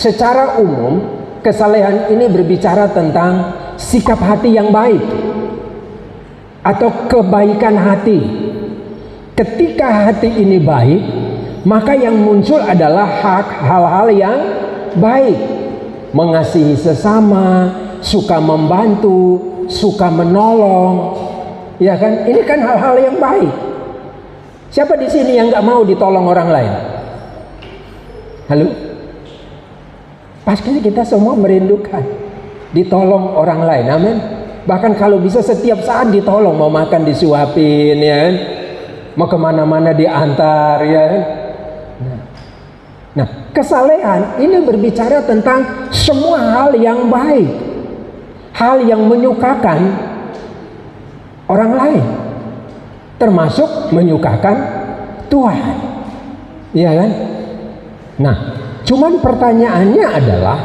secara umum kesalehan ini berbicara tentang sikap hati yang baik atau kebaikan hati. Ketika hati ini baik, maka yang muncul adalah hal-hal yang baik. Mengasihi sesama, suka membantu, suka menolong. Ya kan? Ini kan hal-hal yang baik. Siapa di sini yang nggak mau ditolong orang lain? Halo? Pasti kita semua merindukan ditolong orang lain. Amin. Bahkan kalau bisa setiap saat ditolong, mau makan disuapin, ya kan? Mau kemana-mana diantar, ya kan? Nah, kesalehan ini berbicara tentang semua hal yang baik, hal yang menyukakan orang lain, termasuk menyukakan Tuhan, ya kan? Nah, cuman pertanyaannya adalah,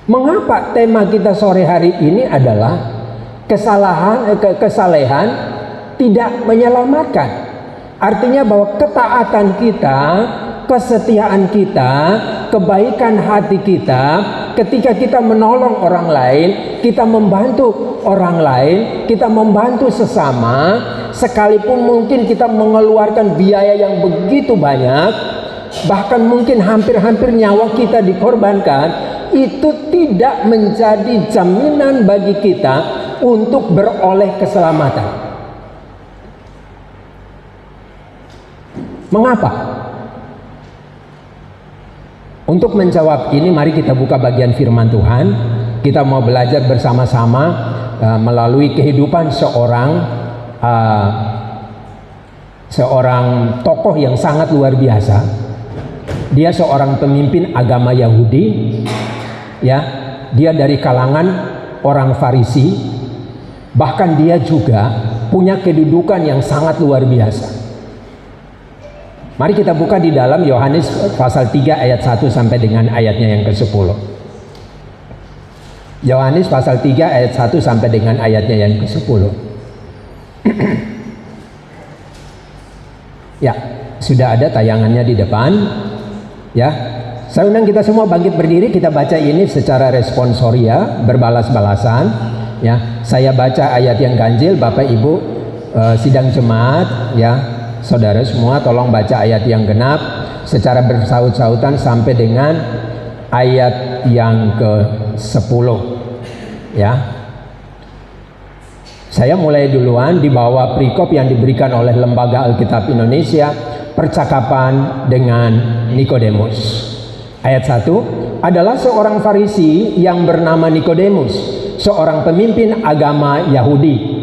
mengapa tema kita sore hari ini adalah kesalehan tidak menyelamatkan? Artinya bahwa ketaatan kita, kesetiaan kita, kebaikan hati kita, ketika kita menolong orang lain, kita membantu orang lain, kita membantu sesama, sekalipun mungkin kita mengeluarkan biaya yang begitu banyak, bahkan mungkin hampir-hampir nyawa kita dikorbankan, itu tidak menjadi jaminan bagi kita untuk beroleh keselamatan. Mengapa? Untuk menjawab ini, mari kita buka bagian firman Tuhan. Kita mau belajar bersama-sama melalui kehidupan seorang tokoh yang sangat luar biasa. Dia seorang pemimpin agama Yahudi, ya. Dia dari kalangan orang Farisi. Bahkan dia juga punya kedudukan yang sangat luar biasa. Mari kita buka di dalam Yohanes pasal 3 ayat 1 sampai dengan ayatnya yang ke-10. Yohanes pasal 3 ayat 1 sampai dengan ayatnya yang ke-10. Ya, sudah ada tayangannya di depan. Ya, saya undang kita semua bangkit berdiri, kita baca ini secara responsoria, berbalas-balasan. Ya, saya baca ayat yang ganjil, Bapak Ibu sidang jemaat, ya. Saudara semua tolong baca ayat yang genap secara bersaut-sautan sampai dengan ayat yang ke-10, ya. Saya mulai duluan di bawah perikop yang diberikan oleh Lembaga Alkitab Indonesia, percakapan dengan Nikodemus. Ayat 1, adalah seorang Farisi yang bernama Nikodemus, seorang pemimpin agama Yahudi,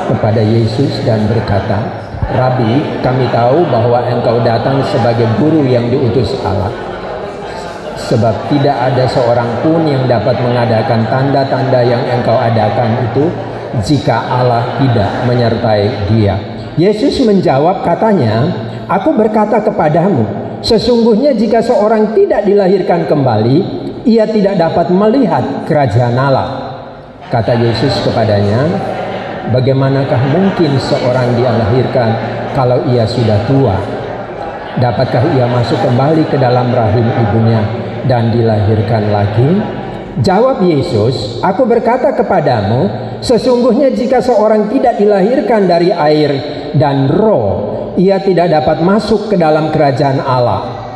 kepada Yesus dan berkata, Rabi, kami tahu bahwa engkau datang sebagai guru yang diutus Allah. Sebab tidak ada seorang pun yang dapat mengadakan tanda-tanda yang engkau adakan itu jika Allah tidak menyertai dia. Yesus menjawab katanya, aku berkata kepadamu, sesungguhnya jika seorang tidak dilahirkan kembali, ia tidak dapat melihat kerajaan Allah. Kata Yesus kepadanya, bagaimanakah mungkin seorang dilahirkan kalau ia sudah tua? Dapatkah ia masuk kembali ke dalam rahim ibunya dan dilahirkan lagi? Jawab Yesus, aku berkata kepadamu, sesungguhnya jika seorang tidak dilahirkan dari air dan roh, ia tidak dapat masuk ke dalam kerajaan Allah.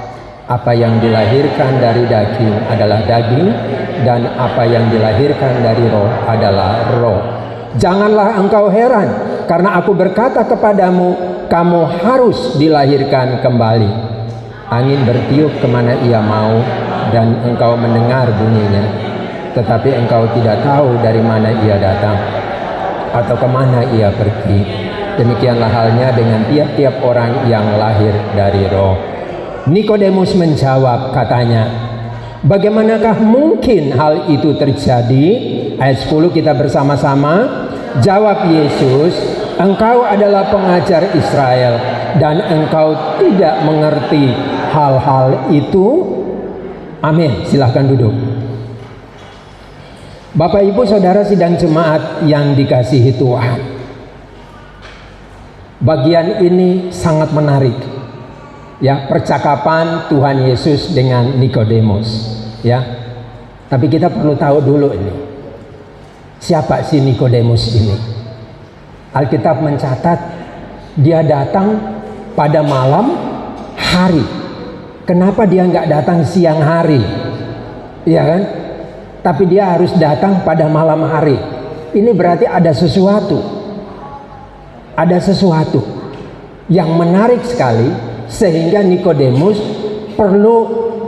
Apa yang dilahirkan dari daging adalah daging, dan apa yang dilahirkan dari roh adalah roh. Janganlah engkau heran, karena aku berkata kepadamu, kamu harus dilahirkan kembali. Angin bertiup kemana ia mau, dan engkau mendengar bunyinya, tetapi engkau tidak tahu dari mana ia datang, atau kemana ia pergi. Demikianlah halnya dengan tiap-tiap orang yang lahir dari roh. Nikodemus menjawab katanya, bagaimanakah mungkin hal itu terjadi? Ayat 10 kita bersama-sama. Jawab Yesus, engkau adalah pengajar Israel dan engkau tidak mengerti hal-hal itu. Amin. Silahkan duduk. Bapak Ibu Saudara sidang jemaat yang dikasihi Tuhan, bagian ini sangat menarik. ya, percakapan Tuhan Yesus dengan Nikodemus, ya. Tapi kita perlu tahu dulu ini, siapa si Nikodemus ini? Alkitab mencatat dia datang pada malam hari. Kenapa dia nggak datang siang hari? Iya kan? Tapi dia harus datang pada malam hari. Ini berarti ada sesuatu. Ada sesuatu yang menarik sekali sehingga Nikodemus perlu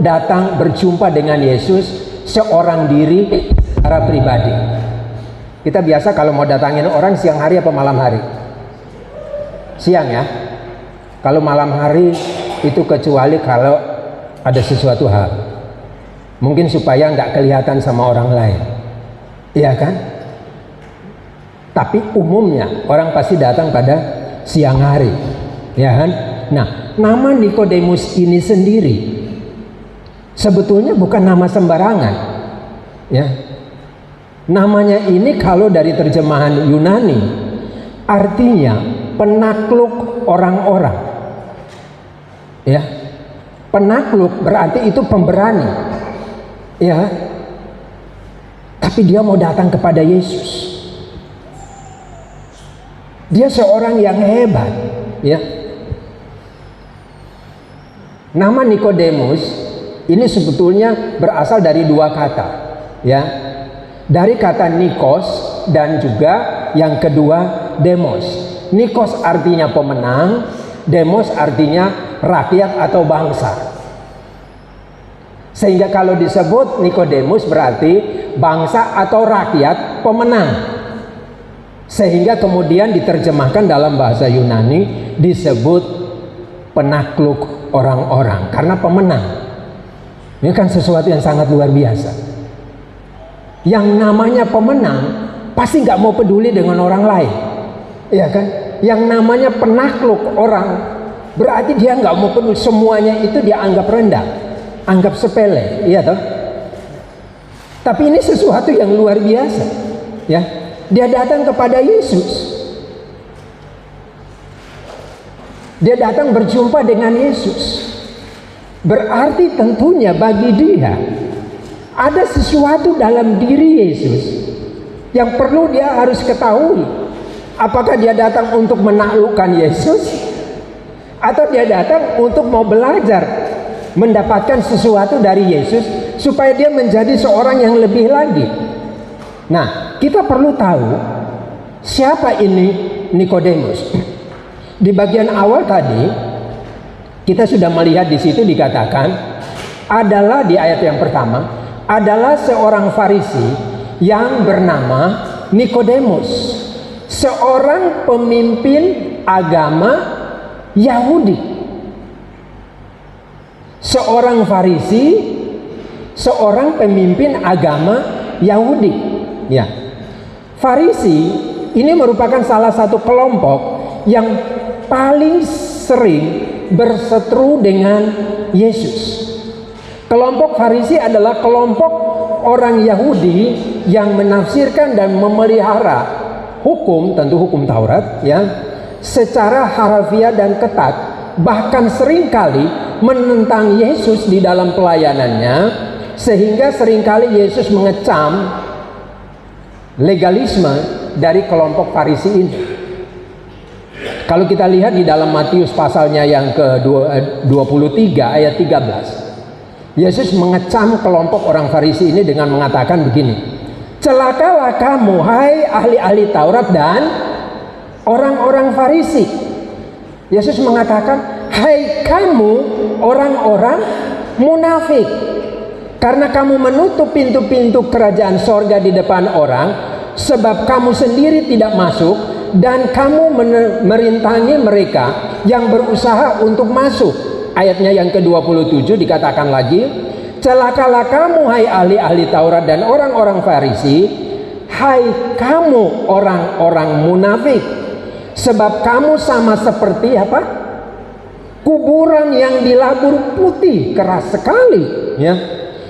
datang berjumpa dengan Yesus seorang diri secara pribadi. Kita biasa kalau mau datangin orang siang hari apa malam hari? Siang ya. Kalau malam hari itu kecuali kalau ada sesuatu hal, mungkin supaya nggak kelihatan sama orang lain, iya kan? Tapi umumnya orang pasti datang pada siang hari, ya kan? Nah, nama Nikodemus ini sendiri sebetulnya bukan nama sembarangan, ya. Namanya ini kalau dari terjemahan Yunani artinya penakluk orang-orang, ya. Penakluk berarti itu pemberani, ya. Tapi dia mau datang kepada Yesus. Dia seorang yang hebat, ya. Nama Nikodemus ini sebetulnya berasal dari dua kata, ya. Dari kata Nikos dan juga yang kedua demos. Nikos artinya pemenang, demos artinya rakyat atau bangsa. Sehingga kalau disebut Nikodemus berarti bangsa atau rakyat pemenang. Sehingga kemudian diterjemahkan dalam bahasa Yunani disebut penakluk orang-orang karena pemenang. Ini kan sesuatu yang sangat luar biasa. Yang namanya pemenang pasti nggak mau peduli dengan orang lain, ya kan? Yang namanya penakluk orang berarti dia nggak mau peduli, semuanya itu dia anggap rendah, anggap sepele, iya toh? Tapi ini sesuatu yang luar biasa, ya. Dia datang kepada Yesus. Dia datang berjumpa dengan Yesus. Berarti tentunya bagi dia ada sesuatu dalam diri Yesus yang perlu dia harus ketahui. Apakah dia datang untuk menaklukkan Yesus atau dia datang untuk mau belajar mendapatkan sesuatu dari Yesus supaya dia menjadi seorang yang lebih lagi. Nah, kita perlu tahu siapa ini Nikodemus. Di bagian awal tadi kita sudah melihat di situ dikatakan adalah di ayat yang pertama adalah seorang Farisi yang bernama Nikodemus, seorang pemimpin agama Yahudi. Seorang Farisi, seorang pemimpin agama Yahudi. Ya. Farisi ini merupakan salah satu kelompok yang paling sering berseteru dengan Yesus. Kelompok Farisi adalah kelompok orang Yahudi yang menafsirkan dan memelihara hukum, tentu hukum Taurat, ya, secara harfiah dan ketat, bahkan seringkali menentang Yesus di dalam pelayanannya, sehingga seringkali Yesus mengecam legalisme dari kelompok Farisi ini. Kalau kita lihat di dalam Matius pasalnya yang ke-23 ayat 13, Yesus mengecam kelompok orang Farisi ini dengan mengatakan begini, celakalah kamu hai ahli-ahli Taurat dan orang-orang Farisi. Yesus mengatakan, hai kamu orang-orang munafik, karena kamu menutup pintu-pintu kerajaan sorga di depan orang, sebab kamu sendiri tidak masuk dan kamu merintangi mereka yang berusaha untuk masuk. Ayatnya yang ke-27 dikatakan lagi, celakalah kamu hai ahli-ahli Taurat dan orang-orang Farisi, hai kamu orang-orang munafik, sebab kamu sama seperti apa? Kuburan yang dilabur putih keras sekali, ya.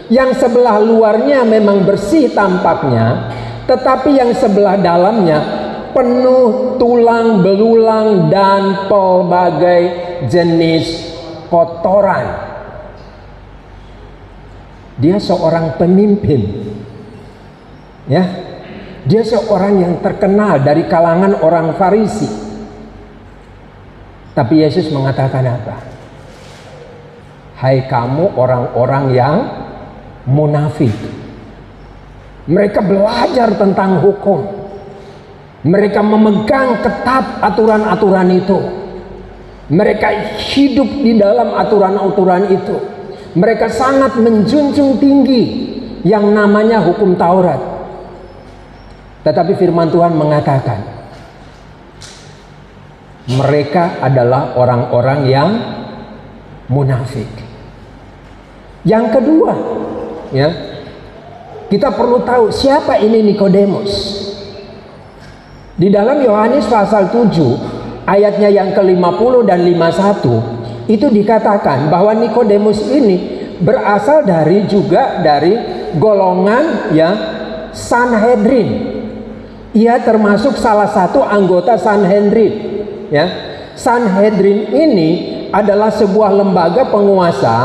Yang sebelah luarnya memang bersih tampaknya, tetapi yang sebelah dalamnya penuh tulang belulang dan pelbagai jenis kotoran. Dia seorang pemimpin, ya. Dia seorang yang terkenal dari kalangan orang Farisi. Tapi Yesus mengatakan apa? Hai kamu orang-orang yang munafik. Mereka belajar tentang hukum. Mereka memegang ketat aturan-aturan itu. Mereka hidup di dalam aturan-aturan itu. Mereka sangat menjunjung tinggi yang namanya hukum Taurat. Tetapi firman Tuhan mengatakan, mereka adalah orang-orang yang munafik. Yang kedua, ya, kita perlu tahu siapa ini Nikodemus. Di dalam Yohanes pasal 7 ayatnya yang ke-50 dan 51 itu dikatakan bahwa Nikodemus ini berasal dari golongan, ya, Sanhedrin. Ia termasuk salah satu anggota Sanhedrin, ya. Sanhedrin ini adalah sebuah lembaga penguasa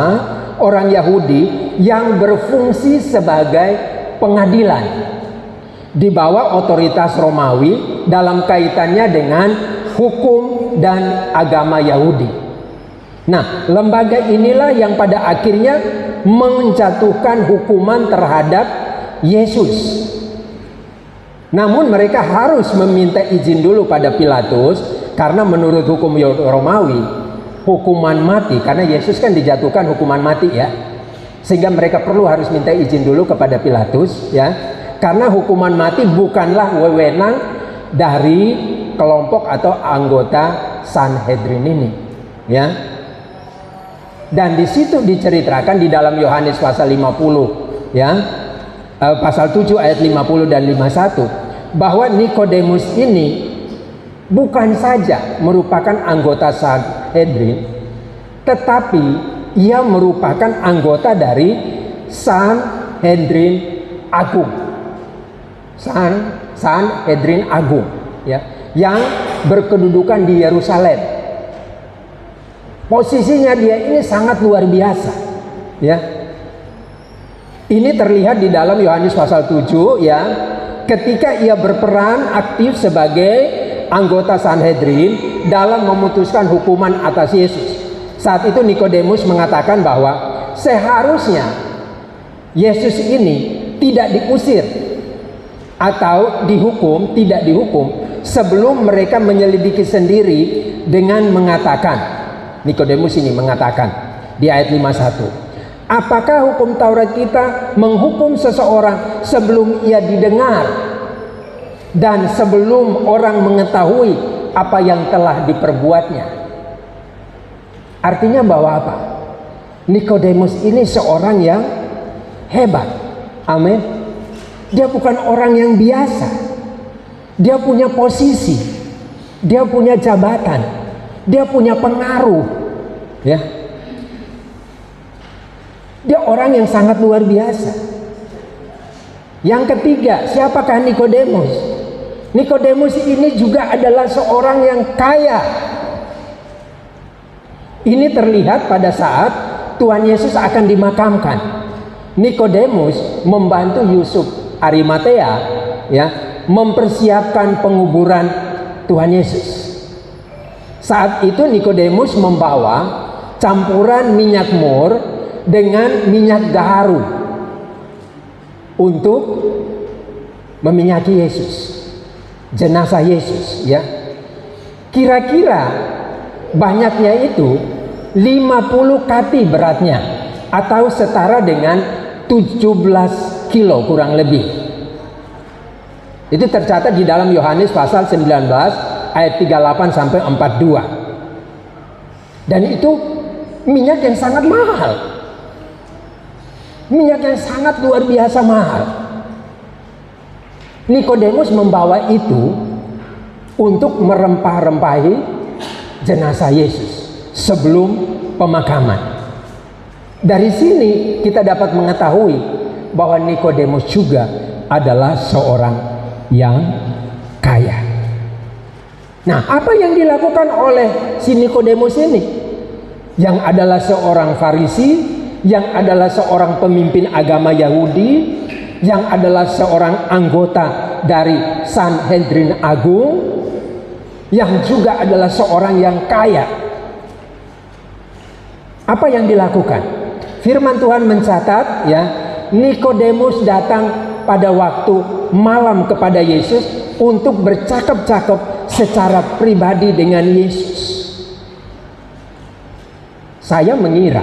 orang Yahudi yang berfungsi sebagai pengadilan di bawah otoritas Romawi dalam kaitannya dengan hukum dan agama Yahudi. Nah, lembaga inilah yang pada akhirnya menjatuhkan hukuman terhadap Yesus. Namun mereka harus meminta izin dulu pada Pilatus, karena menurut hukum Romawi hukuman mati, karena Yesus kan dijatuhkan hukuman mati, ya, sehingga mereka harus minta izin dulu kepada Pilatus, ya, karena hukuman mati bukanlah wewenang dari kelompok atau anggota Sanhedrin ini, ya. Dan di situ diceritakan di dalam Yohanes pasal 50, ya, pasal 7 ayat 50 dan 51, bahwa Nikodemus ini bukan saja merupakan anggota Sanhedrin, tetapi ia merupakan anggota dari Sanhedrin Agung. Sanhedrin Agung, ya, yang berkedudukan di Yerusalem. Posisinya dia ini sangat luar biasa, ya. Ini terlihat di dalam Yohanes pasal 7, ya, ketika ia berperan aktif sebagai anggota Sanhedrin dalam memutuskan hukuman atas Yesus. Saat itu Nikodemus mengatakan bahwa seharusnya Yesus ini tidak diusir atau tidak dihukum sebelum mereka menyelidiki sendiri dengan mengatakan, Nikodemus ini mengatakan di ayat 51, apakah hukum Taurat kita menghukum seseorang sebelum ia didengar dan sebelum orang mengetahui apa yang telah diperbuatnya? Artinya bahwa apa? Nikodemus ini seorang yang hebat. Amin. Dia bukan orang yang biasa. Dia punya posisi. Dia punya jabatan. Dia punya pengaruh. Ya. Dia orang yang sangat luar biasa. Yang ketiga, siapakah Nikodemus? Nikodemus ini juga adalah seorang yang kaya. Ini terlihat pada saat Tuhan Yesus akan dimakamkan. Nikodemus membantu Yusuf Arimatea, ya, mempersiapkan penguburan Tuhan Yesus. Saat itu Nikodemus membawa campuran minyak mur dengan minyak gaharu untuk meminyaki Yesus, jenazah Yesus, ya. Kira-kira banyaknya itu 50 kati beratnya, atau setara dengan 17 kilo kurang lebih. Itu tercatat di dalam Yohanes pasal 19 ayat 38 sampai 42. Dan itu minyak yang sangat mahal. Minyak yang sangat luar biasa mahal. Nikodemus membawa itu untuk merempah-rempahi jenazah Yesus sebelum pemakaman. Dari sini kita dapat mengetahui bahwa Nikodemus juga adalah seorang yang kaya. Nah, apa yang dilakukan oleh si Nikodemus ini? yang adalah seorang Farisi, yang adalah seorang pemimpin agama Yahudi, yang adalah seorang anggota dari Sanhedrin Agung, yang juga adalah seorang yang kaya. Apa yang dilakukan? Firman Tuhan mencatat, ya, Nikodemus datang pada waktu malam kepada Yesus untuk bercakap-cakap secara pribadi dengan Yesus. Saya mengira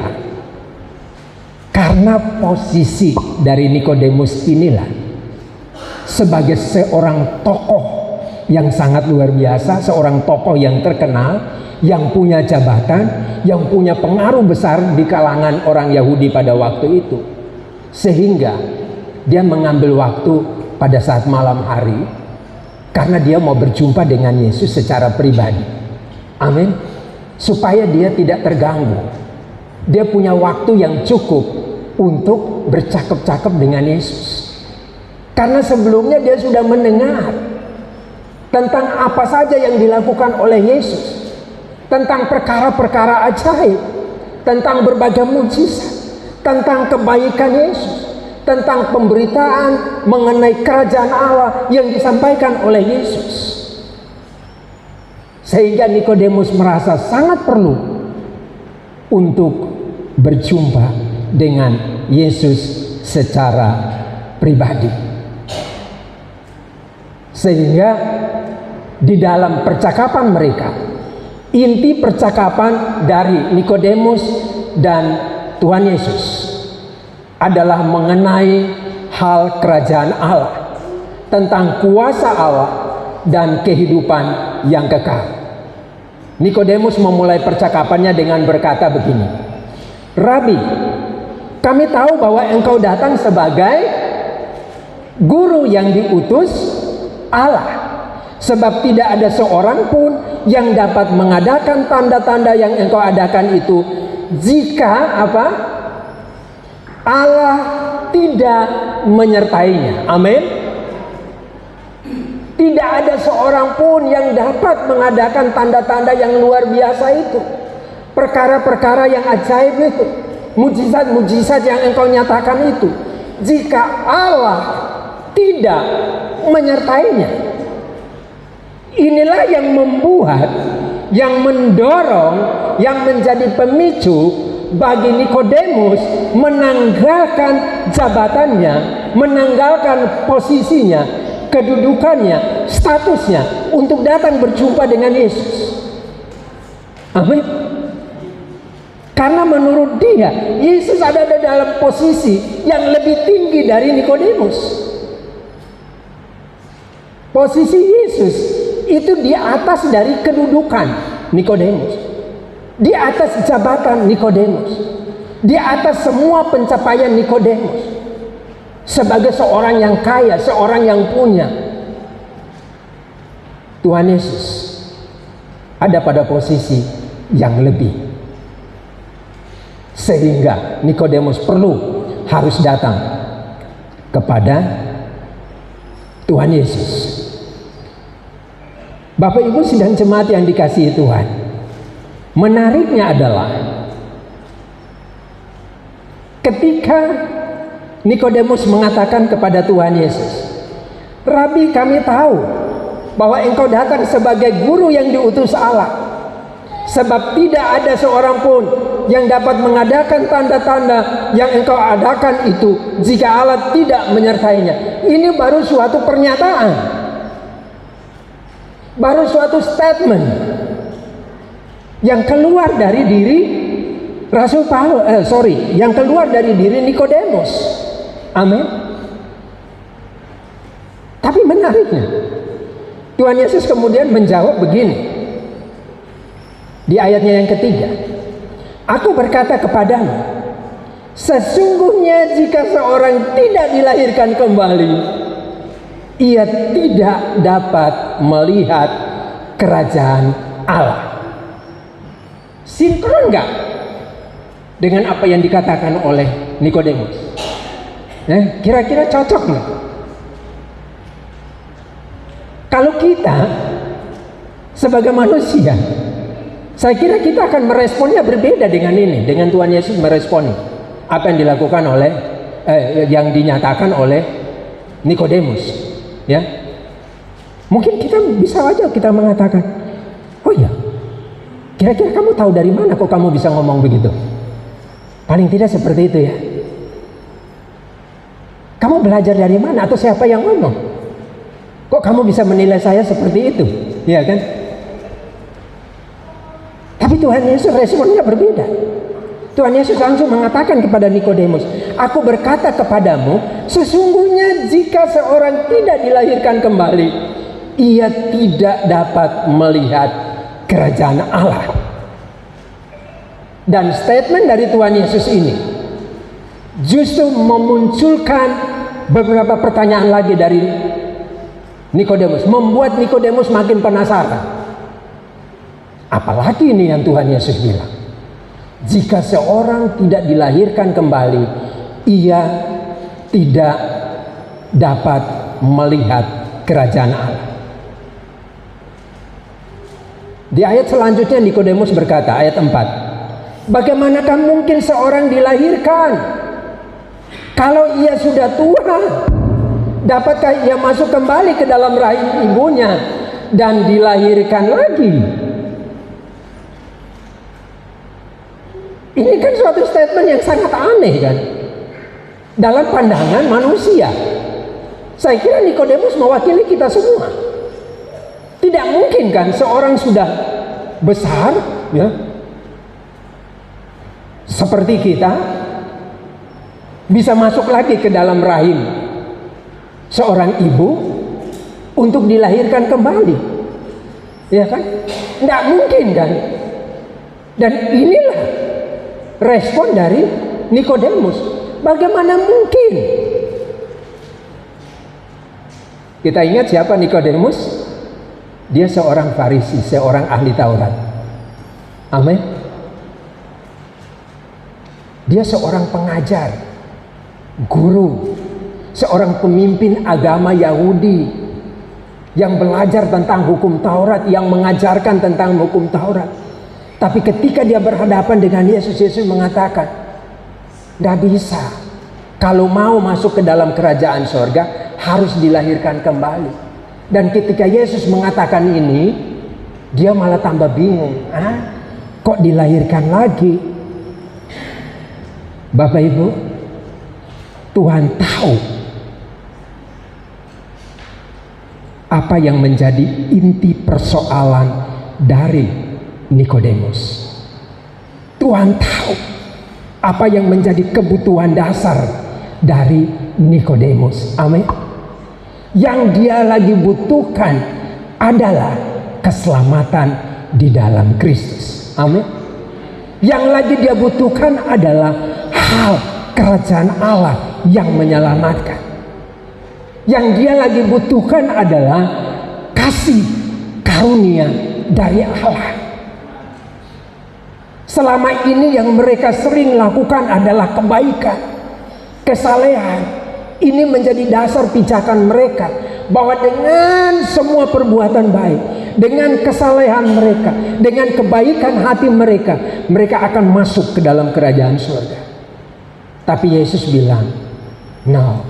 karena posisi dari Nikodemus inilah sebagai seorang tokoh yang sangat luar biasa, seorang tokoh yang terkenal, yang punya jabatan, yang punya pengaruh besar di kalangan orang Yahudi pada waktu itu, sehingga dia mengambil waktu pada saat malam hari karena dia mau berjumpa dengan Yesus secara pribadi. Amin. Supaya dia tidak terganggu. Dia punya waktu yang cukup untuk bercakap-cakap dengan Yesus. Karena sebelumnya dia sudah mendengar tentang apa saja yang dilakukan oleh Yesus, tentang perkara-perkara ajaib, tentang berbagai mujizat, tentang kebaikan Yesus, tentang pemberitaan mengenai kerajaan Allah yang disampaikan oleh Yesus. Sehingga Nikodemus merasa sangat perlu untuk berjumpa dengan Yesus secara pribadi. Sehingga di dalam percakapan mereka, inti percakapan dari Nikodemus dan Tuhan Yesus adalah mengenai hal kerajaan Allah, tentang kuasa Allah dan kehidupan yang kekal. Nikodemus memulai percakapannya dengan berkata begini, "Rabi, kami tahu bahwa engkau datang sebagai guru yang diutus Allah, sebab tidak ada seorang pun yang dapat mengadakan tanda-tanda yang engkau adakan itu jika apa? Allah tidak menyertainya." Amin. Tidak ada seorang pun yang dapat mengadakan tanda-tanda yang luar biasa itu, perkara-perkara yang ajaib itu, mujizat-mujizat yang engkau nyatakan itu, jika Allah tidak menyertainya. Inilah yang membuat, yang mendorong, yang menjadi pemicu bagi Nikodemus menanggalkan jabatannya, menanggalkan posisinya, kedudukannya, statusnya untuk datang berjumpa dengan Yesus. Amin. Karena menurut dia, Yesus ada dalam posisi yang lebih tinggi dari Nikodemus. Posisi Yesus itu di atas dari kedudukan Nikodemus, di atas jabatan Nikodemus, di atas semua pencapaian Nikodemus. Sebagai seorang yang kaya, seorang yang punya, Tuhan Yesus ada pada posisi yang lebih, sehingga Nikodemus harus datang kepada Tuhan Yesus. Bapak Ibu sidang jemaat yang dikasihi Tuhan, menariknya adalah ketika Nikodemus mengatakan kepada Tuhan Yesus, "Rabi, kami tahu bahwa engkau datang sebagai guru yang diutus Allah, sebab tidak ada seorang pun yang dapat mengadakan tanda-tanda yang engkau adakan itu jika Allah tidak menyertainya." Ini baru suatu pernyataan, baru suatu statement yang keluar dari diri Rasul Paulus, yang keluar dari diri Nikodemus. Amin. Tapi menariknya, Tuhan Yesus kemudian menjawab begini di ayatnya yang ketiga, "Aku berkata kepadamu, sesungguhnya jika seorang tidak dilahirkan kembali, ia tidak dapat melihat kerajaan Allah." Sinkron enggak dengan apa yang dikatakan oleh Nikodemus? Kira-kira cocok nggak? Kalau kita sebagai manusia Saya kira kita akan meresponnya berbeda dengan ini, dengan Tuhan Yesus meresponi apa yang dilakukan oleh yang dinyatakan oleh Nikodemus, ya. Mungkin kita bisa aja kita mengatakan, oh iya, kira-kira kamu tahu dari mana kok kamu bisa ngomong begitu? Paling tidak seperti itu ya. Kamu belajar dari mana atau siapa yang ngomong? Kok kamu bisa menilai saya seperti itu? Ya kan? Tapi Tuhan Yesus responnya berbeda. Tuhan Yesus langsung mengatakan kepada Nikodemus, aku berkata kepadamu, sesungguhnya jika seorang tidak dilahirkan kembali, ia tidak dapat melihat kerajaan Allah. Dan statement dari Tuhan Yesus ini justru memunculkan beberapa pertanyaan lagi dari Nikodemus, membuat Nikodemus makin penasaran. Apalagi ini yang Tuhan Yesus bilang, jika seorang tidak dilahirkan kembali, ia tidak dapat melihat kerajaan Allah. Di ayat selanjutnya Nikodemus berkata, ayat 4, bagaimanakah mungkin seorang dilahirkan kalau ia sudah tua? Dapatkah ia masuk kembali ke dalam rahim ibunya dan dilahirkan lagi? Ini kan suatu statement yang sangat aneh kan, dalam pandangan manusia. Saya kira Nikodemus mewakili kita semua. Tidak mungkin kan seorang sudah besar, ya, seperti kita, bisa masuk lagi ke dalam rahim seorang ibu untuk dilahirkan kembali, ya kan? Tidak mungkin kan? Dan inilah respon dari Nikodemus. Bagaimana mungkin? Kita ingat siapa Nikodemus? Dia seorang Farisi, seorang ahli Taurat. Amin. Dia seorang pengajar, guru, seorang pemimpin agama Yahudi yang belajar tentang hukum Taurat, yang mengajarkan tentang hukum Taurat. Tapi ketika dia berhadapan dengan Yesus, Yesus mengatakan, tidak bisa. Kalau mau masuk ke dalam kerajaan sorga, harus dilahirkan kembali. Dan ketika Yesus mengatakan ini, dia malah tambah bingung. Kok dilahirkan lagi? Bapak Ibu, Tuhan tahu apa yang menjadi inti persoalan dari Nikodemus. Tuhan tahu apa yang menjadi kebutuhan dasar dari Nikodemus. Amin. Yang dia lagi butuhkan adalah keselamatan di dalam Kristus. Amin. Yang lagi dia butuhkan adalah hal kerajaan Allah yang menyelamatkan. Yang dia lagi butuhkan adalah kasih karunia dari Allah. Selama ini yang mereka sering lakukan adalah kebaikan, kesalehan. Ini menjadi dasar pijakan mereka, bahwa dengan semua perbuatan baik, dengan kesalehan mereka, dengan kebaikan hati mereka, mereka akan masuk ke dalam kerajaan surga. Tapi Yesus bilang, no,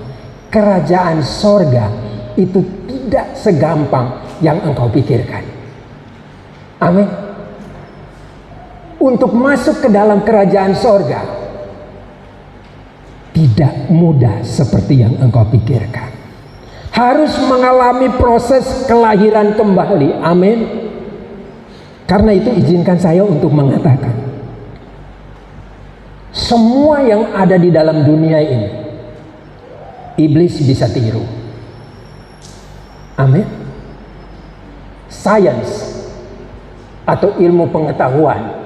kerajaan surga itu tidak segampang yang engkau pikirkan. Amin. Untuk masuk ke dalam kerajaan surga tidak mudah seperti yang engkau pikirkan. Harus mengalami proses kelahiran kembali. Amin. Karena itu izinkan saya untuk mengatakan, semua yang ada di dalam dunia ini, iblis bisa tiru. Amin. Sains atau ilmu pengetahuan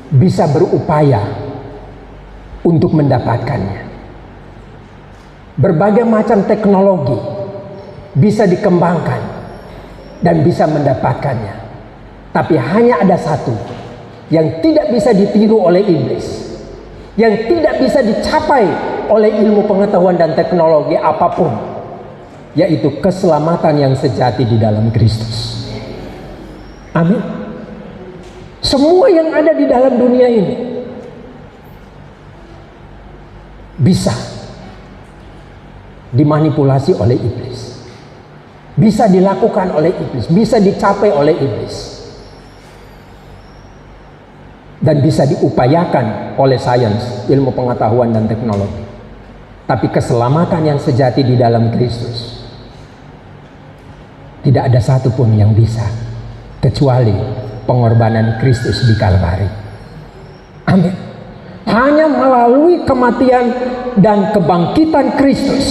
bisa berupaya untuk mendapatkannya. Berbagai macam teknologi bisa dikembangkan dan bisa mendapatkannya. Tapi hanya ada satu yang tidak bisa ditiru oleh iblis, yang tidak bisa dicapai oleh ilmu pengetahuan dan teknologi apapun, yaitu keselamatan yang sejati di dalam Kristus. Amin. Semua yang ada di dalam dunia ini bisa dimanipulasi oleh iblis, bisa dilakukan oleh iblis, bisa dicapai oleh iblis, dan bisa diupayakan oleh sains, ilmu pengetahuan dan teknologi. Tapi keselamatan yang sejati di dalam Kristus, tidak ada satupun yang bisa kecuali pengorbanan Kristus di Kalvari. Amin. Hanya melalui kematian dan kebangkitan Kristus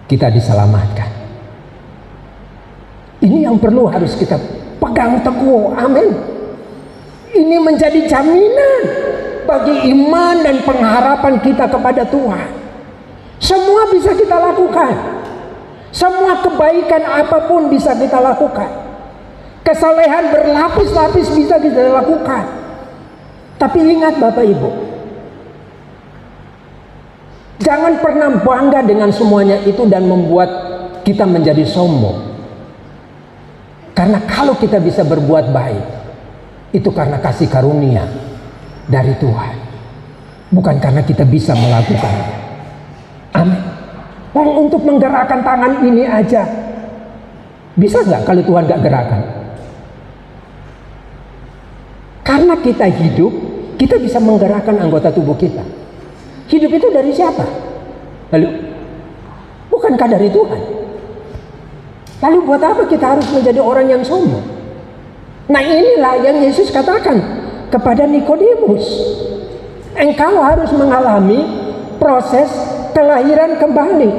kita diselamatkan. Ini yang perlu harus kita pegang teguh. Amin. Ini menjadi jaminan bagi iman dan pengharapan kita kepada Tuhan. Semua bisa kita lakukan. Semua kebaikan apapun bisa kita lakukan. Kesalehan berlapis-lapis bisa kita lakukan. Tapi ingat Bapak Ibu, jangan pernah bangga dengan semuanya itu dan membuat kita menjadi sombong. Karena kalau kita bisa berbuat baik, itu karena kasih karunia dari Tuhan, bukan karena kita bisa melakukannya. Amin. Untuk menggerakkan tangan ini aja, bisa nggak kalau Tuhan nggak gerakan? Karena kita hidup, kita bisa menggerakkan anggota tubuh kita. Hidup itu dari siapa? Lalu, bukankah dari Tuhan? Lalu buat apa kita harus menjadi orang yang sombong? Nah, inilah yang Yesus katakan kepada Nikodemus. Engkau harus mengalami proses kelahiran kembali.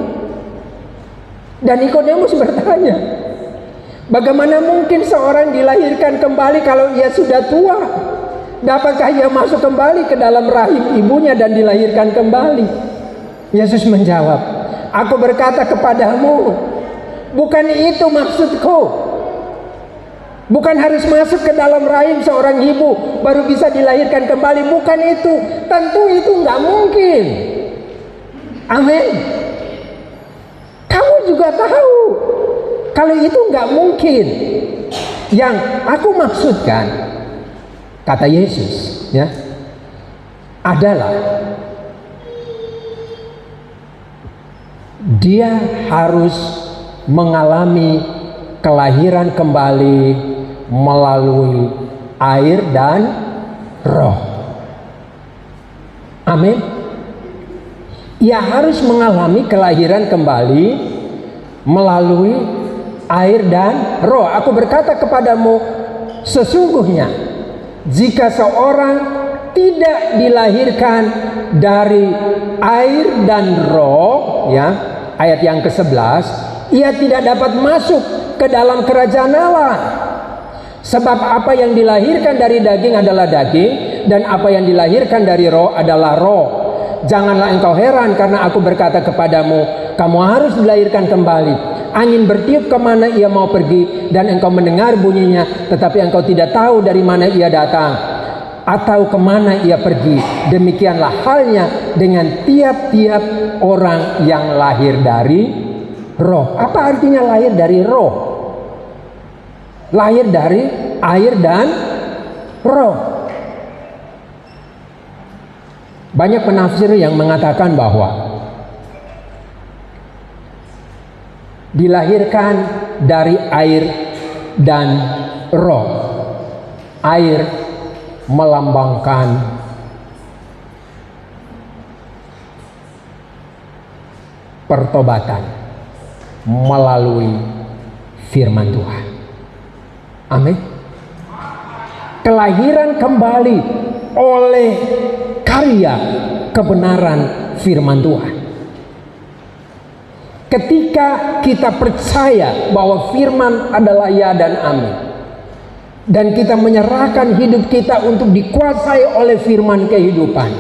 Dan Nikodemus bertanya, bagaimana mungkin seorang dilahirkan kembali kalau ia sudah tua? Dapatkah ia masuk kembali ke dalam rahim ibunya dan dilahirkan kembali? Yesus menjawab, aku berkata kepadamu, bukan itu maksudku. Bukan harus masuk ke dalam rahim seorang ibu baru bisa dilahirkan kembali. Bukan itu. Tentu itu nggak mungkin. Amin. Kamu juga tahu kalau itu nggak mungkin. Yang aku maksudkan, kata Yesus, ya, adalah dia harus mengalami kelahiran kembali melalui air dan roh. Amin. Ia harus mengalami kelahiran kembali melalui air dan roh. Aku berkata kepadamu, sesungguhnya jika seorang tidak dilahirkan dari air dan roh, ya, ayat yang ke-11, ia tidak dapat masuk ke dalam kerajaan Allah. Sebab apa yang dilahirkan dari daging adalah daging, dan apa yang dilahirkan dari roh adalah roh. Janganlah engkau heran karena aku berkata kepadamu, kamu harus dilahirkan kembali. Angin bertiup kemana ia mau pergi, dan engkau mendengar bunyinya, tetapi engkau tidak tahu dari mana ia datang atau kemana ia pergi. Demikianlah halnya dengan tiap-tiap orang yang lahir dari roh. Apa artinya lahir dari roh? Lahir dari air dan roh. Banyak penafsir yang mengatakan bahwa dilahirkan dari air dan roh. Air melambangkan pertobatan melalui firman Tuhan. Amin. Kelahiran kembali oleh karya kebenaran firman Tuhan. Ketika kita percaya bahwa firman adalah ya dan amin, dan kita menyerahkan hidup kita untuk dikuasai oleh firman kehidupan,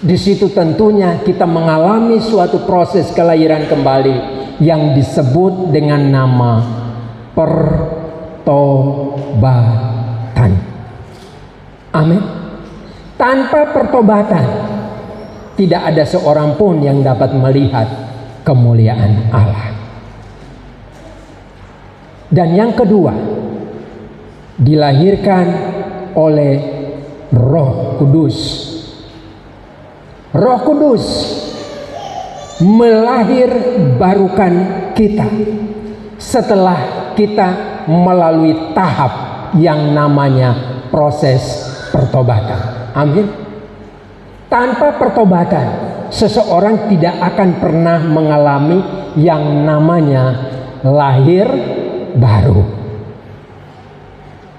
di situ tentunya kita mengalami suatu proses kelahiran kembali yang disebut dengan nama pertobatan. Amin. Tanpa pertobatan tidak ada seorang pun yang dapat melihat kemuliaan Allah. Dan yang kedua, dilahirkan oleh Roh Kudus. Roh Kudus melahirbarukan kita setelah kita melalui tahap yang namanya proses pertobatan. Amin. Tanpa pertobatan, seseorang tidak akan pernah mengalami yang namanya lahir baru.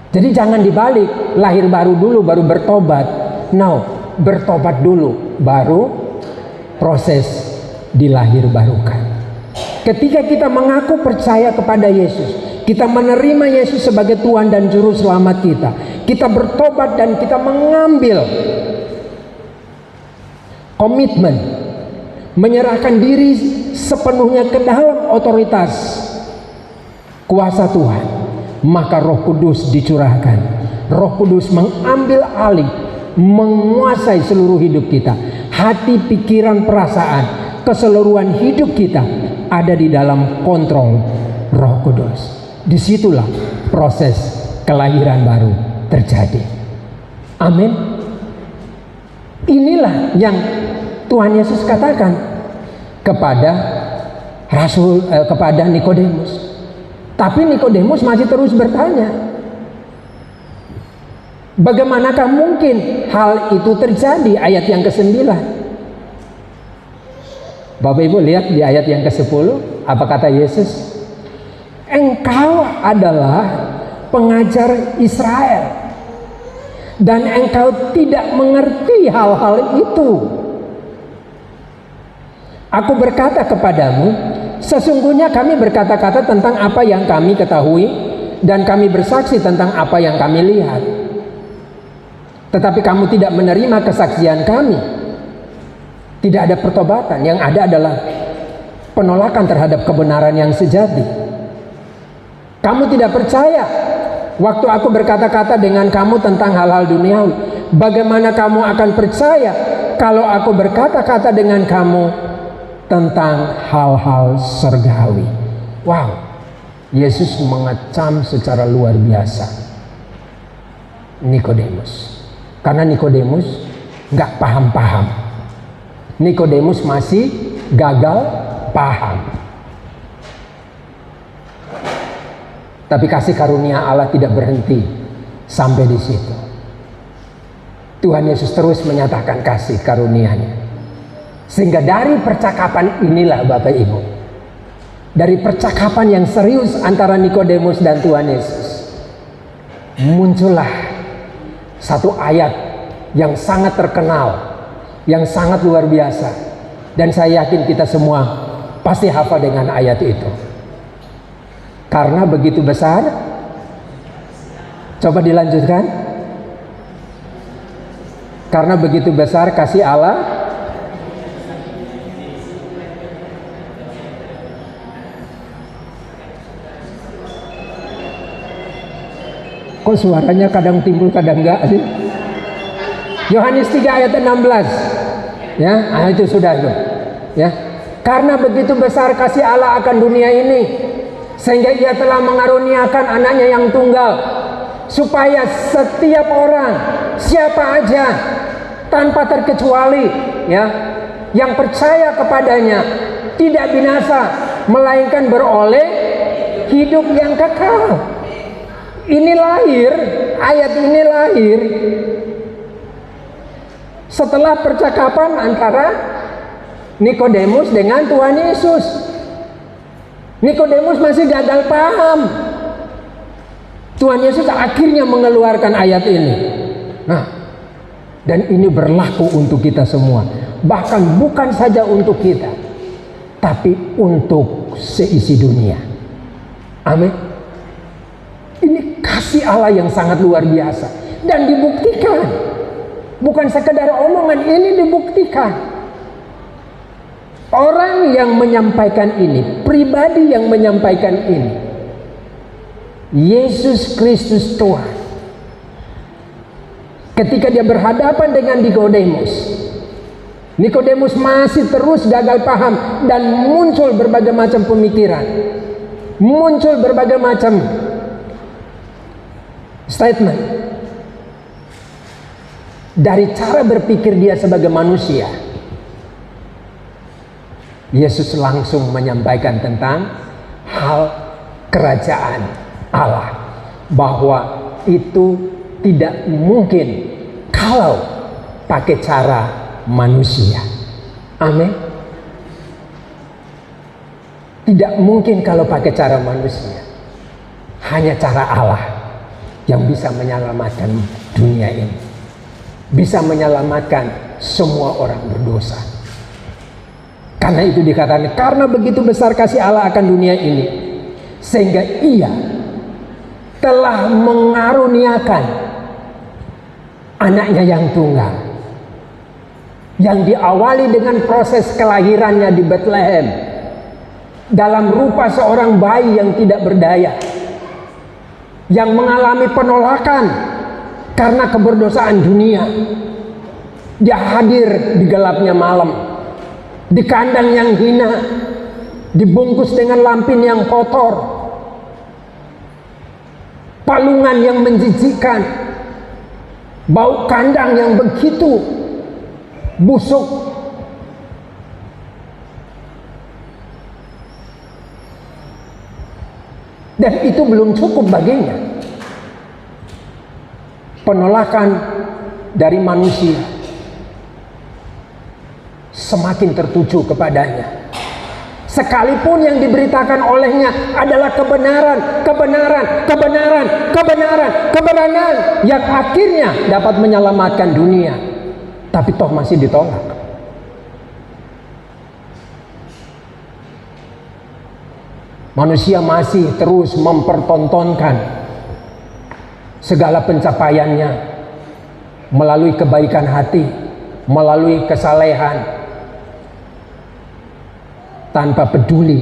Jadi jangan dibalik, lahir baru dulu baru bertobat. No, bertobat dulu baru proses dilahirbarukan. Ketika kita mengaku percaya kepada Yesus, kita menerima Yesus sebagai Tuhan dan Juru Selamat kita, kita bertobat dan kita mengambil komitmen menyerahkan diri sepenuhnya ke dalam otoritas kuasa Tuhan, maka Roh Kudus dicurahkan. Roh Kudus mengambil alih, menguasai seluruh hidup kita, hati, pikiran, perasaan, keseluruhan hidup kita ada di dalam kontrol Roh Kudus. Disitulah proses kelahiran baru terjadi. Amin. Inilah yang Tuhan Yesus katakan kepada kepada Nikodemus. Tapi Nikodemus masih terus bertanya, bagaimanakah mungkin hal itu terjadi? Ayat yang ke-9. Bapak Ibu lihat di ayat yang ke-10, apa kata Yesus? Engkau adalah pengajar Israel dan engkau tidak mengerti hal-hal itu. Aku berkata kepadamu, sesungguhnya kami berkata-kata tentang apa yang kami ketahui dan kami bersaksi tentang apa yang kami lihat. Tetapi kamu tidak menerima kesaksian kami. Tidak ada pertobatan, yang ada adalah penolakan terhadap kebenaran yang sejati. Kamu tidak percaya waktu aku berkata-kata dengan kamu tentang hal-hal duniawi. Bagaimana kamu akan percaya kalau aku berkata-kata dengan kamu tentang hal-hal surgawi? Wow, Yesus mengecam secara luar biasa Nikodemus, karena Nikodemus nggak paham-paham. Nikodemus masih gagal paham. Tapi kasih karunia Allah tidak berhenti sampai di situ. Tuhan Yesus terus menyatakan kasih karunia-Nya. Sehingga dari percakapan inilah Bapak Ibu, dari percakapan yang serius antara Nikodemus dan Tuhan Yesus, muncullah satu ayat yang sangat terkenal, yang sangat luar biasa. Dan saya yakin kita semua pasti hafal dengan ayat itu. Karena begitu besar, coba dilanjutkan. Karena begitu besar kasih Allah, kok suaranya kadang timbul kadang enggak sih? Yohanes 3 ayat 16. Ya, itu sudah itu. Ya. Karena begitu besar kasih Allah akan dunia ini, sehingga Ia telah mengaruniakan anaknya yang tunggal, supaya setiap orang, siapa aja, tanpa terkecuali, ya, yang percaya kepadanya tidak binasa, melainkan beroleh hidup yang kekal. Ini lahir, ayat ini lahir setelah percakapan antara Nikodemus dengan Tuhan Yesus. Nikodemus masih gagal paham. Tuhan Yesus akhirnya mengeluarkan ayat ini. Nah, dan ini berlaku untuk kita semua. Bahkan bukan saja untuk kita, tapi untuk seisi dunia. Amin. Ini kasih Allah yang sangat luar biasa dan dibuktikan. Bukan sekedar omongan, ini dibuktikan. Orang yang menyampaikan ini, pribadi yang menyampaikan ini, Yesus Kristus Tuhan. Ketika dia berhadapan dengan Nikodemus, Nikodemus masih terus gagal paham dan muncul berbagai macam pemikiran, muncul berbagai macam statement. Dari cara berpikir dia sebagai manusia, Yesus langsung menyampaikan tentang hal kerajaan Allah, bahwa itu tidak mungkin kalau pakai cara manusia. Amin. Tidak mungkin kalau pakai cara manusia. Hanya cara Allah yang bisa menyelamatkan dunia ini, bisa menyelamatkan semua orang berdosa. Karena itu dikatakan, karena begitu besar kasih Allah akan dunia ini, sehingga Ia telah mengaruniakan anaknya yang tunggal, yang diawali dengan proses kelahirannya di Bethlehem dalam rupa seorang bayi yang tidak berdaya, yang mengalami penolakan karena keberdosaan dunia. Dia hadir di gelapnya malam, di kandang yang hina, dibungkus dengan lampin yang kotor, palungan yang menjijikkan, bau kandang yang begitu busuk. Dan itu belum cukup baginya. Penolakan dari manusia semakin tertuju kepadanya. Sekalipun yang diberitakan olehnya adalah kebenaran, kebenaran, kebenaran, kebenaran, kebenaran yang akhirnya dapat menyelamatkan dunia, tapi toh masih ditolak. Manusia masih terus mempertontonkan segala pencapaiannya melalui kebaikan hati, melalui kesalehan, tanpa peduli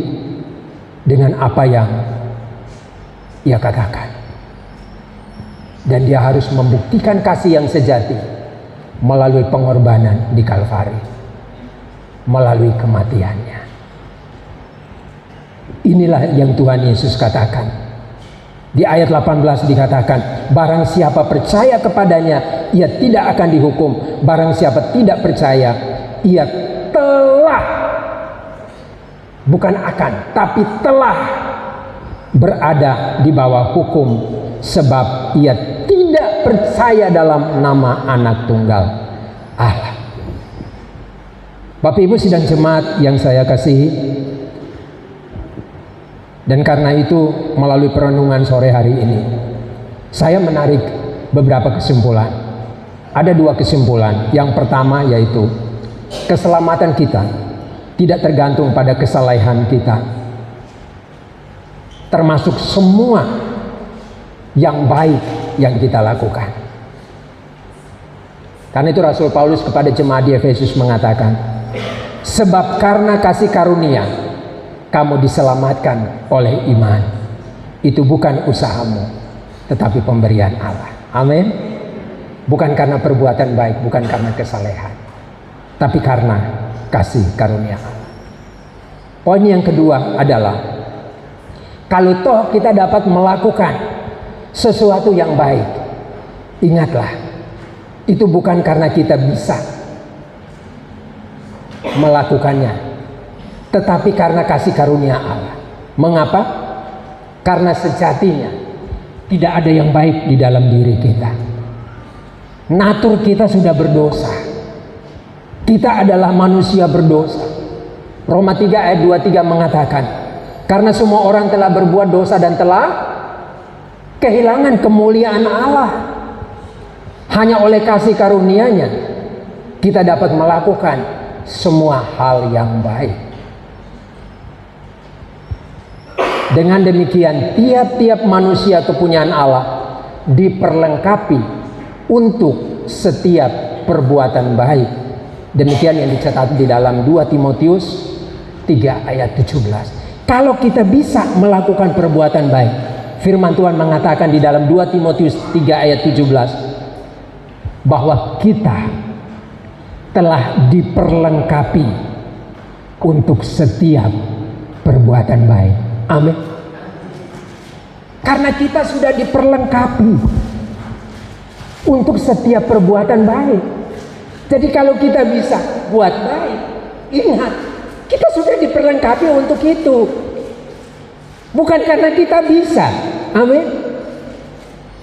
dengan apa yang ia katakan. Dan dia harus membuktikan kasih yang sejati melalui pengorbanan di Kalvari, melalui kematiannya. Inilah yang Tuhan Yesus katakan. Di ayat 18 dikatakan, barang siapa percaya kepadanya, ia tidak akan dihukum. Barang siapa tidak percaya, ia telah, bukan akan, tapi telah berada di bawah hukum, sebab ia tidak percaya dalam nama Anak Tunggal Allah. Bapak Ibu sidang jemaat yang saya kasihi, dan karena itu melalui perenungan sore hari ini, saya menarik beberapa kesimpulan. Ada dua kesimpulan. Yang pertama yaitu keselamatan kita tidak tergantung pada kesalehan kita, termasuk semua yang baik yang kita lakukan. Karena itu Rasul Paulus kepada jemaat di Efesus mengatakan, sebab karena kasih karunia kamu diselamatkan oleh iman. Itu bukan usahamu, tetapi pemberian Allah. Amin. Bukan karena perbuatan baik, bukan karena kesalehan, tapi karena kasih karunia Allah. Poin yang kedua adalah, kalau toh kita dapat melakukan sesuatu yang baik, ingatlah, itu bukan karena kita bisa melakukannya, tetapi karena kasih karunia Allah. Mengapa? Karena sejatinya tidak ada yang baik di dalam diri kita. Natur kita sudah berdosa. Kita adalah manusia berdosa. Roma 3 ayat 23 mengatakan, karena semua orang telah berbuat dosa dan telah kehilangan kemuliaan Allah. Hanya oleh kasih karunia-Nya kita dapat melakukan semua hal yang baik. Dengan demikian, tiap-tiap manusia kepunyaan Allah diperlengkapi untuk setiap perbuatan baik. Demikian yang dicatat di dalam 2 Timotius 3 ayat 17. Kalau kita bisa melakukan perbuatan baik, firman Tuhan mengatakan di dalam 2 Timotius 3 ayat 17, bahwa kita telah diperlengkapi untuk setiap perbuatan baik. Amin. Karena kita sudah diperlengkapi untuk setiap perbuatan baik. Jadi kalau kita bisa buat baik, ingat, kita sudah diperlengkapi untuk itu. Bukan karena kita bisa, amin.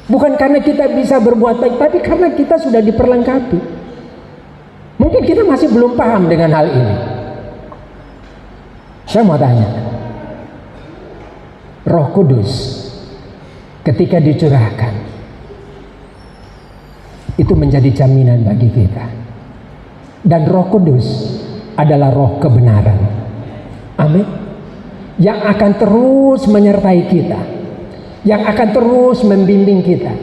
Bukan karena kita bisa berbuat baik, tapi karena kita sudah diperlengkapi. Mungkin kita masih belum paham dengan hal ini. Saya mau tanya, Roh Kudus ketika dicurahkan itu menjadi jaminan bagi kita. Dan Roh Kudus adalah roh kebenaran. Amin. Yang akan terus menyertai kita, yang akan terus membimbing kita,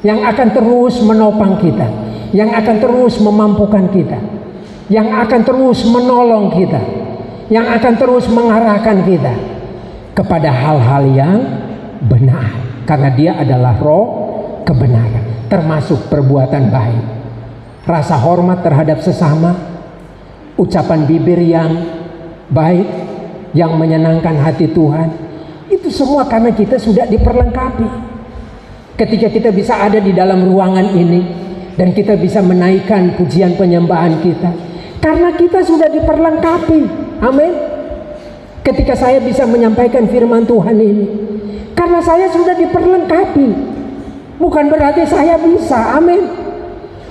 yang akan terus menopang kita, yang akan terus memampukan kita, yang akan terus menolong kita, yang akan terus mengarahkan kita kepada hal-hal yang benar. Karena dia adalah roh kebenaran, termasuk perbuatan baik, rasa hormat terhadap sesama, ucapan bibir yang baik, yang menyenangkan hati Tuhan. Itu semua karena kita sudah diperlengkapi. Ketika kita bisa ada di dalam ruangan ini dan kita bisa menaikkan pujian penyembahan kita, karena kita sudah diperlengkapi. Amin. Ketika saya bisa menyampaikan firman Tuhan ini, karena saya sudah diperlengkapi. Bukan berarti saya bisa. Amin.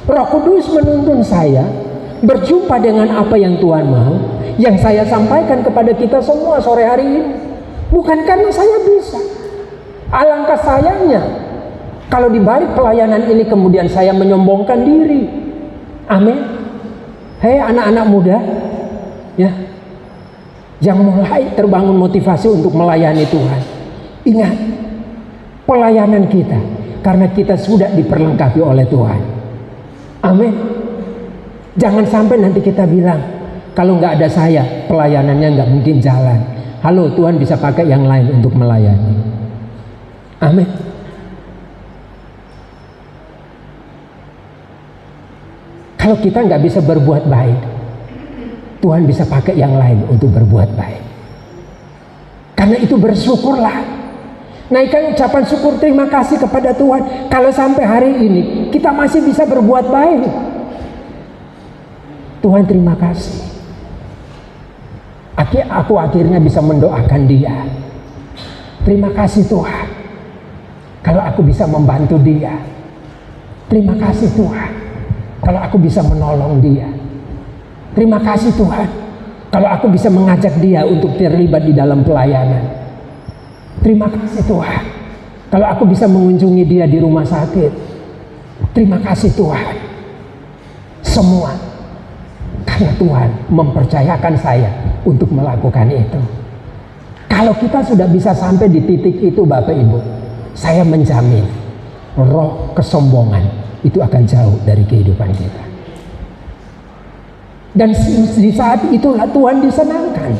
Roh Kudus menuntun saya berjumpa dengan apa yang Tuhan mau, yang saya sampaikan kepada kita semua sore hari ini. Bukan karena saya bisa. Alangkah sayangnya kalau di balik pelayanan ini kemudian saya menyombongkan diri. Amin. Hei anak-anak muda, ya, yang mulai terbangun motivasi untuk melayani Tuhan. Ingat, pelayanan kita karena kita sudah diperlengkapi oleh Tuhan. Amin. Jangan sampai nanti kita bilang, kalau nggak ada saya, pelayanannya nggak mungkin jalan. Halo, Tuhan bisa pakai yang lain untuk melayani. Amin. Kalau kita nggak bisa berbuat baik, Tuhan bisa pakai yang lain untuk berbuat baik. Karena itu bersyukurlah. Naikkan ucapan syukur terima kasih kepada Tuhan. Kalau sampai hari ini kita masih bisa berbuat baik, Tuhan terima kasih. Aku akhirnya bisa mendoakan dia. Terima kasih Tuhan. Kalau aku bisa membantu dia. Terima kasih Tuhan. Kalau aku bisa menolong dia. Terima kasih Tuhan. Kalau aku bisa mengajak dia untuk terlibat di dalam pelayanan. Terima kasih Tuhan. Kalau aku bisa mengunjungi dia di rumah sakit. Terima kasih Tuhan. Semua karena Tuhan mempercayakan saya untuk melakukan itu. Kalau kita sudah bisa sampai di titik itu Bapak Ibu, saya menjamin roh kesombongan itu akan jauh dari kehidupan kita. Dan di saat itulah Tuhan disenangkan.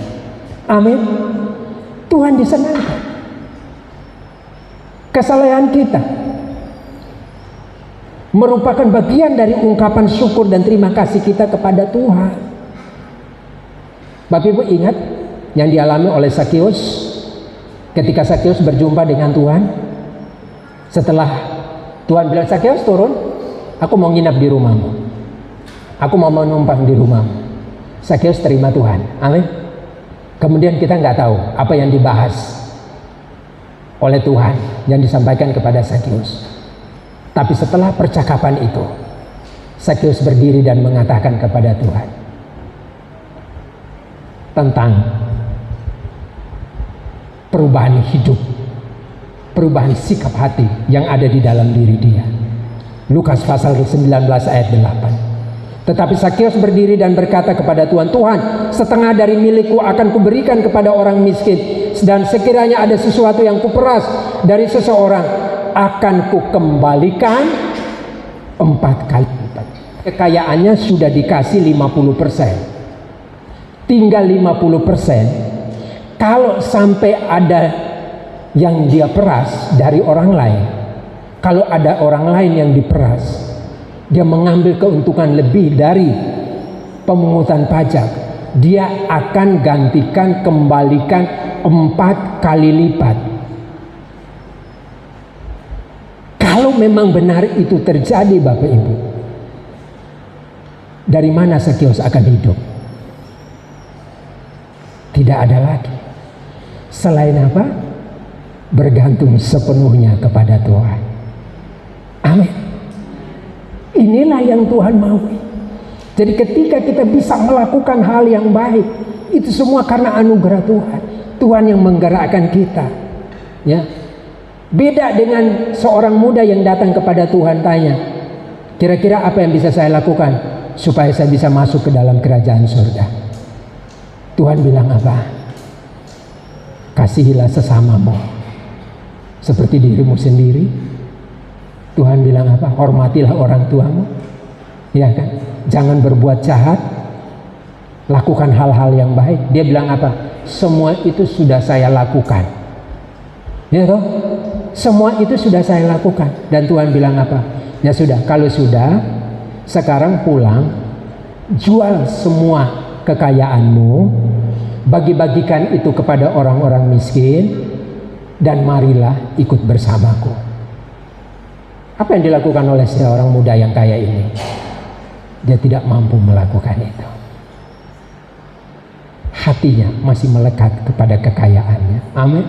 Amin. Tuhan disenangkan. Kesalehan kita merupakan bagian dari ungkapan syukur dan terima kasih kita kepada Tuhan. Bapak Ibu ingat yang dialami oleh Sakeus ketika Sakeus berjumpa dengan Tuhan. Setelah Tuhan bilang, Sakeus turun, aku mau nginap di rumahmu, aku mau menumpang di rumahmu. Sakeus terima Tuhan. Amin. Kemudian kita nggak tahu apa yang dibahas oleh Tuhan yang disampaikan kepada Sakeus. Tapi setelah percakapan itu, Sakeus berdiri dan mengatakan kepada Tuhan tentang perubahan hidup, perubahan sikap hati yang ada di dalam diri dia. Lukas pasal 19 ayat 8. Tetapi Sakeus berdiri dan berkata kepada Tuhan, Tuhan, setengah dari milikku akan kuberikan kepada orang miskin, dan sekiranya ada sesuatu yang kuperas dari seseorang, akan kukembalikan 4 kali lipat. Kekayaannya sudah dikasih 50%. Tinggal 50%. Kalau sampai ada yang dia peras dari orang lain, kalau ada orang lain yang diperas, dia mengambil keuntungan lebih dari pemungutan pajak, dia akan gantikan, kembalikan 4 kali lipat. Kalau memang benar itu terjadi Bapak Ibu, dari mana Sakeus akan hidup? Tidak ada lagi selain apa? Bergantung sepenuhnya kepada Tuhan. Amin. Inilah yang Tuhan mau. Jadi ketika kita bisa melakukan hal yang baik, itu semua karena anugerah Tuhan. Tuhan yang menggerakkan kita. Ya. Beda dengan seorang muda yang datang kepada Tuhan tanya, kira-kira apa yang bisa saya lakukan supaya saya bisa masuk ke dalam kerajaan surga? Tuhan bilang apa? Kasihilah sesamamu seperti dirimu sendiri. Tuhan bilang apa? Hormatilah orang tuamu. Ya kan? Jangan berbuat jahat. Lakukan hal-hal yang baik. Dia bilang apa? Semua itu sudah saya lakukan. Ya toh? Semua itu sudah saya lakukan. Dan Tuhan bilang apa? Ya sudah, kalau sudah, sekarang pulang, jual semua kekayaanmu, bagi-bagikan itu kepada orang-orang miskin, dan marilah ikut bersamaku. Apa yang dilakukan oleh seorang muda yang kaya ini? Dia tidak mampu melakukan itu. Hatinya masih melekat kepada kekayaannya. Amin.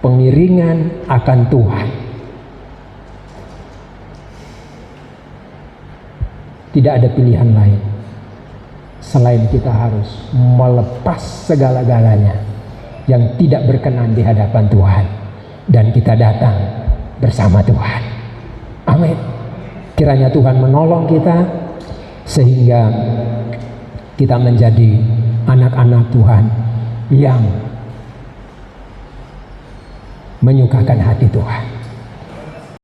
Pengiringan akan Tuhan. Tidak ada pilihan lain selain kita harus melepas segala-galanya yang tidak berkenan di hadapan Tuhan, dan kita datang bersama Tuhan. Amin. Kiranya Tuhan menolong kita sehingga kita menjadi anak-anak Tuhan yang menyukakan hati Tuhan.